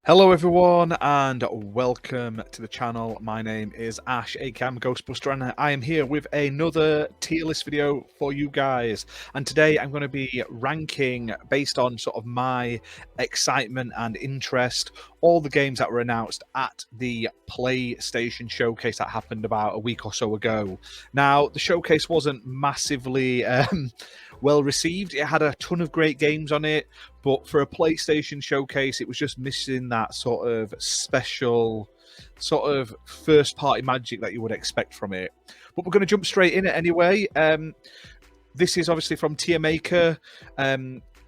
Hello everyone and welcome to the channel. My name is Ash, aka Ghostbuster, and I am here with another tier list video for you guys. And today I'm going to be ranking based on sort of my excitement and interest all the games that were announced at the PlayStation Showcase that happened about a week or so ago. Now, the showcase wasn't massively well received. It had a ton of great games on it, but for a PlayStation Showcase, it was just missing that sort of special, sort of first party magic that you would expect from it. But we're going to jump straight in it anyway. This is obviously from Tier Maker.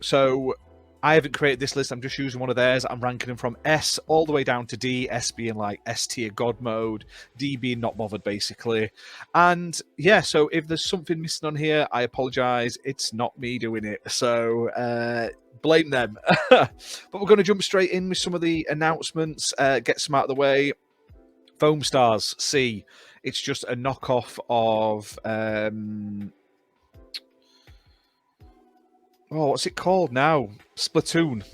So I haven't created this list. I'm just using one of theirs. I'm ranking them from S all the way down to D. S being like S tier God mode, D being not bothered basically. And yeah, so if there's something missing on here, I apologize. It's not me doing it. So blame them. But we're going to jump straight in with some of the announcements, get some out of the way. Foam Stars C. It's just a knockoff of what's it called now? Splatoon.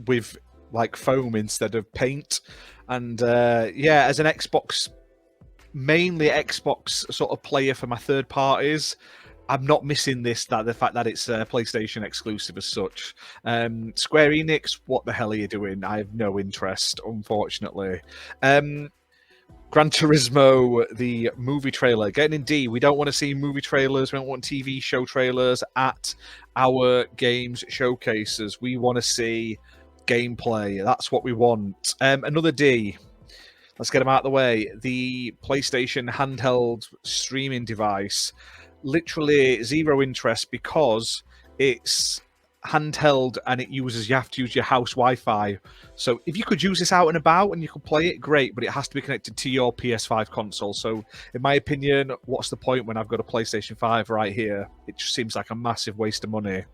With like foam instead of paint. And yeah, as an Xbox, mainly Xbox sort of player for my third parties, I'm not missing this, that the fact that it's a PlayStation exclusive as such. Square Enix, what the hell are you doing? I have no interest, unfortunately. Gran Turismo, the movie trailer, getting in D. We don't want to see movie trailers. We don't want TV show trailers at our games showcases. We want to see gameplay. That's what we want. Another D. Let's get them out of the way. The PlayStation handheld streaming device. Literally zero interest because it's handheld and you have to use your house Wi-Fi. So if you could use this out and about and you could play it, great, but it has to be connected to your PS5 console. So in my opinion, what's the point when I've got a PlayStation 5 right here? It just seems like a massive waste of money.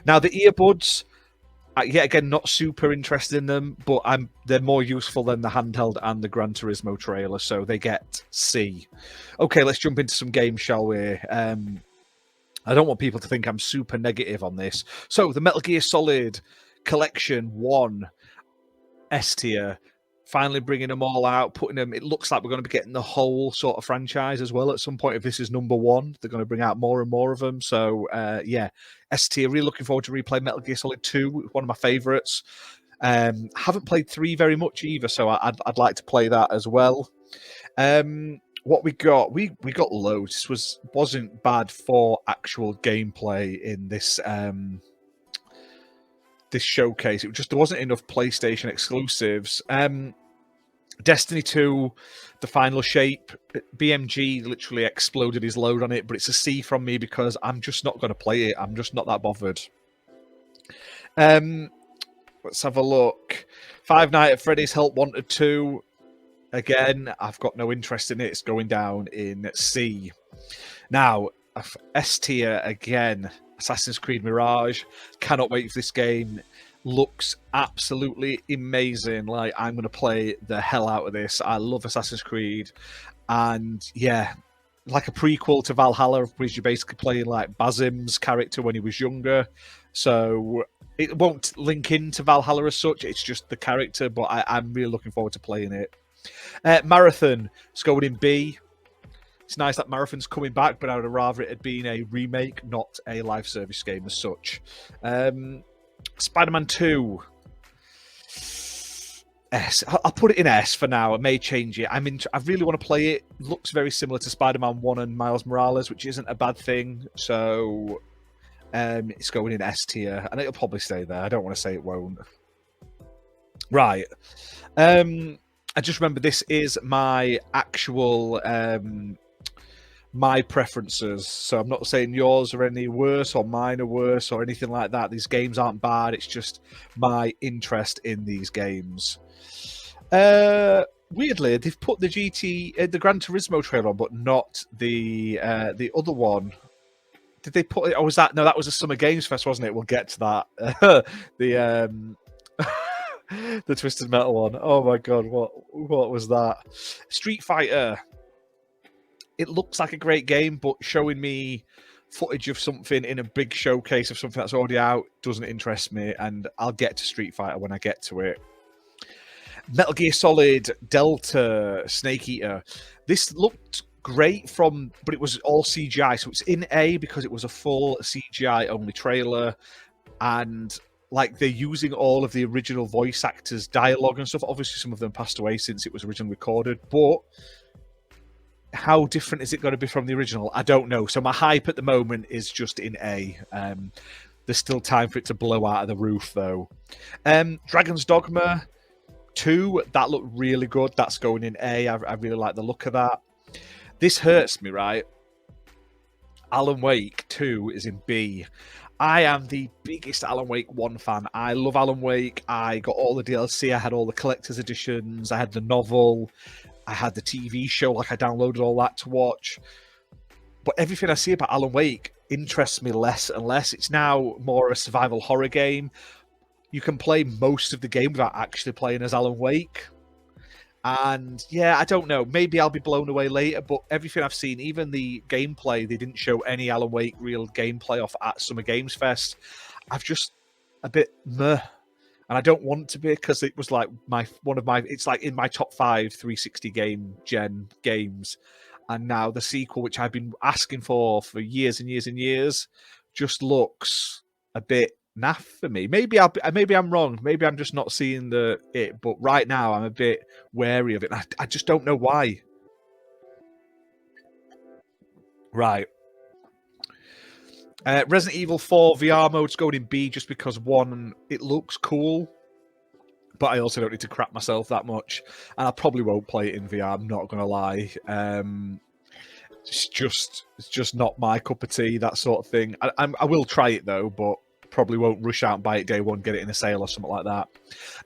Now the earbuds, yet again, not super interested in them, but they're more useful than the handheld and the Gran Turismo trailer, so they get C. Okay, let's jump into some games, shall we? I don't want people to think I'm super negative on this. So, the Metal Gear Solid Collection 1, S tier. Finally bringing them all out, putting them... It looks like we're going to be getting the whole sort of franchise as well at some point. If this is number one, they're going to bring out more and more of them. So, yeah, S tier. Really looking forward to replay Metal Gear Solid 2, one of my favourites. Haven't played 3 very much either, so I'd like to play that as well. What we got? We got loads. This wasn't bad for actual gameplay in this this showcase. There wasn't enough PlayStation exclusives. Destiny 2, the final shape. BMG literally exploded his load on it, but it's a C from me because I'm just not going to play it. I'm just not that bothered. Let's have a look. Five Nights at Freddy's Help Wanted 2. Again, I've got no interest in it. It's going down in C. Now, S tier again. Assassin's Creed Mirage. Cannot wait for this game. Looks absolutely amazing. Like, I'm going to play the hell out of this. I love Assassin's Creed. And yeah, like a prequel to Valhalla, which you're basically playing like Basim's character when he was younger. So it won't link into Valhalla as such. It's just the character, but I'm really looking forward to playing it. Marathon, it's going in B. It's nice that Marathon's coming back, but I would have rather it had been a remake, not a live service game as such. Spider-Man 2. S. I'll put it in S for now. I may change it. I really want to play it. Looks very similar to Spider-Man 1 and Miles Morales, which isn't a bad thing. So it's going in S tier, and it'll probably stay there. I don't want to say it won't. Right. I just remember this is my actual my preferences, so I'm not saying yours are any worse or mine are worse or anything like that. These games aren't bad. It's just my interest in these games. Weirdly, they've put the the Gran Turismo trailer on, but not the other one. Did they put it? Or was that no? That was a Summer Games Fest, wasn't it? We'll get to that. The the Twisted Metal one. Oh my god, what was that? Street Fighter. It looks like a great game, but showing me footage of something in a big showcase of something that's already out doesn't interest me, and I'll get to Street Fighter when I get to it. Metal Gear Solid Delta Snake Eater. This looked great but it was all CGI, so it's in A because it was a full CGI only trailer, and like they're using all of the original voice actors' dialogue and stuff. Obviously, some of them passed away since it was originally recorded, but how different is it going to be from the original? I don't know. So my hype at the moment is just in A. There's still time for it to blow out of the roof, though. Dragon's Dogma 2, that looked really good. That's going in A. I really like the look of that. This hurts me, right? Alan Wake 2 is in B. I am the biggest Alan Wake 1 fan. I love Alan Wake. I got all the DLC. I had all the collector's editions. I had the novel. I had the TV show. Like, I downloaded all that to watch. But everything I see about Alan Wake interests me less and less. It's now more a survival horror game. You can play most of the game without actually playing as Alan Wake. And yeah, I don't know. Maybe I'll be blown away later, but everything I've seen, even the gameplay, they didn't show any Alan Wake real gameplay off at Summer Games Fest. I've just a bit meh. And I don't want to be, because it was like it's like in my top 5 360 game gen games. And now the sequel, which I've been asking for years and years and years, just looks a bit naff for me. Maybe I'm wrong. Maybe I'm just not seeing it. But right now, I'm a bit wary of it. I just don't know why. Right. Resident Evil 4 VR mode's going in B just because, one, it looks cool, but I also don't need to crap myself that much, and I probably won't play it in VR. I'm not going to lie. It's just not my cup of tea, that sort of thing. I will try it though, but probably won't rush out and buy it day one, get it in a sale or something like that.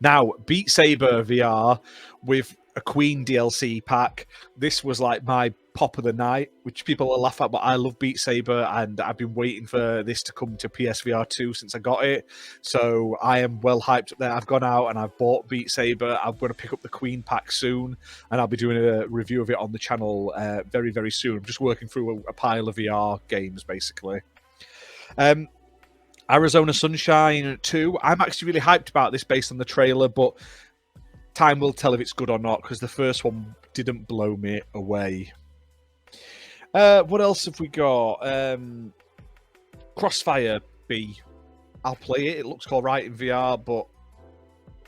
Now, Beat Saber VR with a Queen DLC pack. This was like my pop of the night, which people will laugh at, but I love Beat Saber, and I've been waiting for this to come to PSVR 2 since I got it. So I am well hyped up there. I've gone out and I've bought Beat Saber. I'm going to pick up the Queen pack soon, and I'll be doing a review of it on the channel very, very soon. I'm just working through a pile of VR games, basically. Arizona Sunshine 2. I'm actually really hyped about this based on the trailer, but time will tell if it's good or not, because the first one didn't blow me away. What else have we got? Crossfire B. I'll play it. It looks all right in VR, but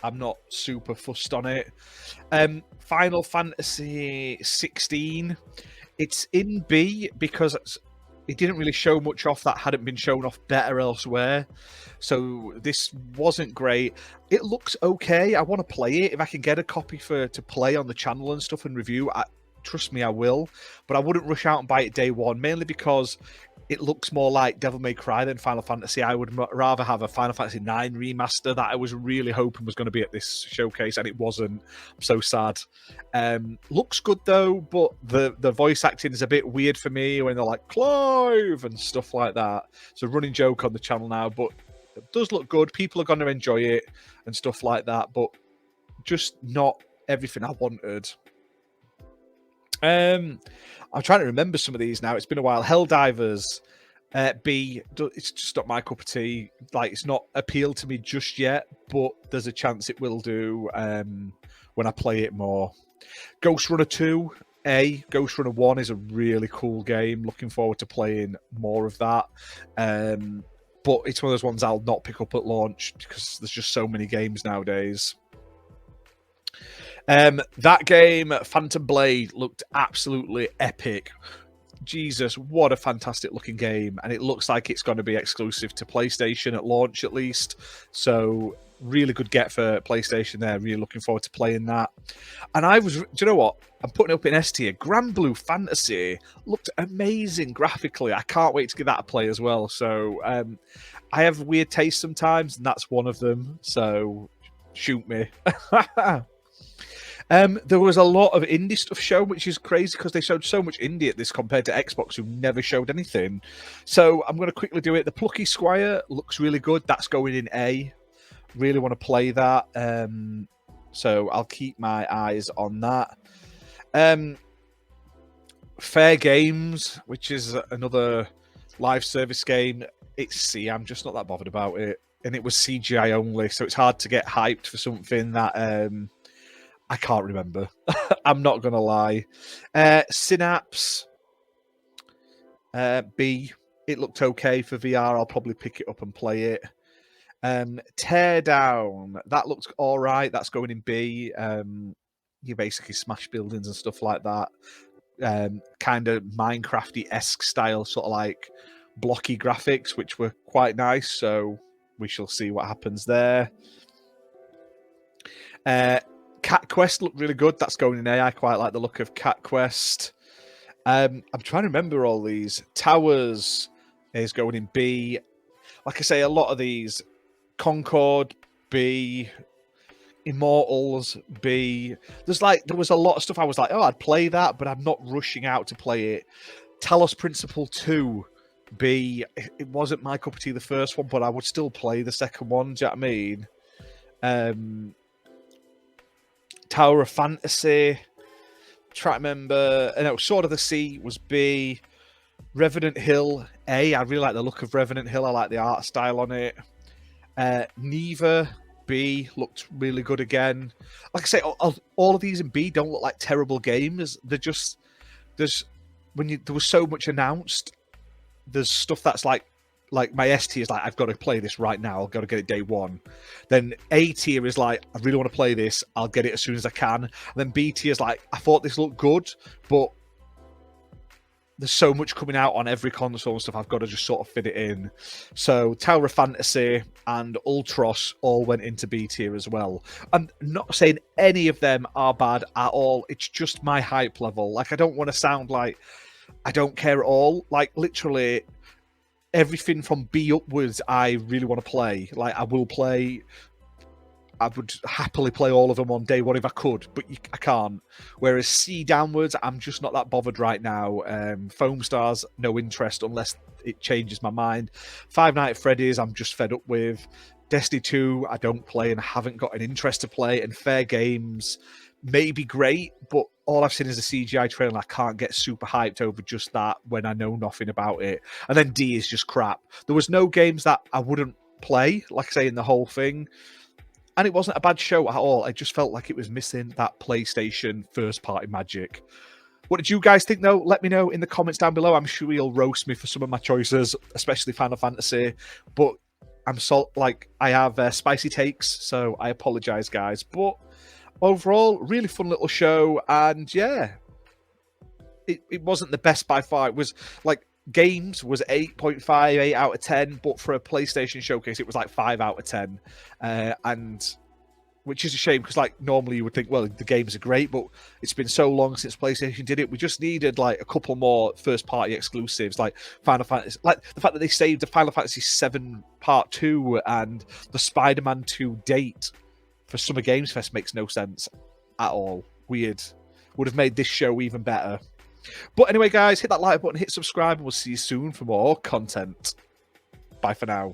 I'm not super fussed on it. Final Fantasy 16. It's in B because it didn't really show much off that hadn't been shown off better elsewhere. So this wasn't great. It looks okay. I want to play it. If I can get a copy to play on the channel and stuff and review, trust me, I will. But I wouldn't rush out and buy it day one, mainly because it looks more like Devil May Cry than Final Fantasy. I would rather have a Final Fantasy 9 remaster that I was really hoping was going to be at this showcase, and it wasn't. I'm so sad. Looks good though, but the voice acting is a bit weird for me when they're like Clive and stuff like that. It's a running joke on the channel now, but it does look good. People are going to enjoy it and stuff like that, but just not everything I wanted. I'm trying to remember some of these now. It's been a while. Helldivers B. It's just not my cup of tea. Like, it's not appealed to me just yet, but there's a chance it will do when I play it more. Ghost Runner 2 A. Ghost Runner 1 is a really cool game. Looking forward to playing more of that. But it's one of those ones I'll not pick up at launch because there's just so many games nowadays. That game, Phantom Blade, looked absolutely epic. Jesus, what a fantastic looking game. And it looks like it's going to be exclusive to PlayStation at launch, at least. So really good get for PlayStation there. Really looking forward to playing that. And do you know what? I'm putting it up in S tier. Grand Blue Fantasy looked amazing graphically. I can't wait to give that a play as well. So I have weird tastes sometimes, and that's one of them. So shoot me. There was a lot of indie stuff shown, which is crazy because they showed so much indie at this compared to Xbox, who never showed anything. So I'm going to quickly do it. The Plucky Squire looks really good. That's going in A. Really want to play that. So I'll keep my eyes on that. Fair Games, which is another live service game. It's C. I'm just not that bothered about it. And it was CGI only, so it's hard to get hyped for something that I can't remember. I'm not going to lie. Synapse B. It looked okay for VR. I'll probably pick it up and play it. Teardown. That looks all right. That's going in B. You basically smash buildings and stuff like that. Kind of Minecrafty-esque style, sort of like blocky graphics, which were quite nice. So we shall see what happens there. Cat Quest looked really good. That's going in A. I quite like the look of Cat Quest. I'm trying to remember all these. Towers is going in B. Like I say, a lot of these. Concord B. Immortals B. There was a lot of stuff I was like, oh, I'd play that, but I'm not rushing out to play it. Talos Principle 2 B. It wasn't my cup of tea, the first one, but I would still play the second one. Do you know what I mean? Tower of Fantasy. Try to remember. No, Sword of the Sea was B. Revenant Hill A. I really like the look of Revenant Hill. I like the art style on it. Neva B looked really good again. Like I say, all of these in B don't look like terrible games. They're just there was so much announced. There's stuff that's like my S tier is like, I've got to play this right now. I've got to get it day one. Then A tier is like, I really want to play this. I'll get it as soon as I can. And then B tier is like, I thought this looked good, but there's so much coming out on every console and stuff. I've got to just sort of fit it in. So Tower of Fantasy and Ultros all went into B tier as well. I'm not saying any of them are bad at all. It's just my hype level. Like, I don't want to sound like I don't care at all. Like, literally everything from B upwards, I really want to play. Like, I will play. I would happily play all of them on day one if I could, but I can't. Whereas C downwards, I'm just not that bothered right now. Foam Stars, no interest unless it changes my mind. Five Nights at Freddy's, I'm just fed up with. Destiny 2, I don't play and I haven't got an interest to play. And Fair Games may be great, but all I've seen is a CGI trailer and I can't get super hyped over just that when I know nothing about it. And then D is just crap. There was no games that I wouldn't play, like I say, in the whole thing. And it wasn't a bad show at all. I just felt like it was missing that PlayStation first-party magic. What did you guys think, though? Let me know in the comments down below. I'm sure you'll roast me for some of my choices, especially Final Fantasy. But I have spicy takes, so I apologise, guys. But overall, really fun little show. And yeah, it wasn't the best by far. It was like games was 8.5, 8 out of 10, but for a PlayStation showcase, it was like 5 out of 10. And which is a shame because, like, normally you would think, well, the games are great, but it's been so long since PlayStation did it. We just needed like a couple more first-party exclusives, like Final Fantasy, like the fact that they saved the Final Fantasy VII Part 2 and the Spider-Man 2 date for Summer Games Fest makes no sense at all. Weird. Would have made this show even better. But anyway, guys, hit that like button, hit subscribe, and we'll see you soon for more content. Bye for now.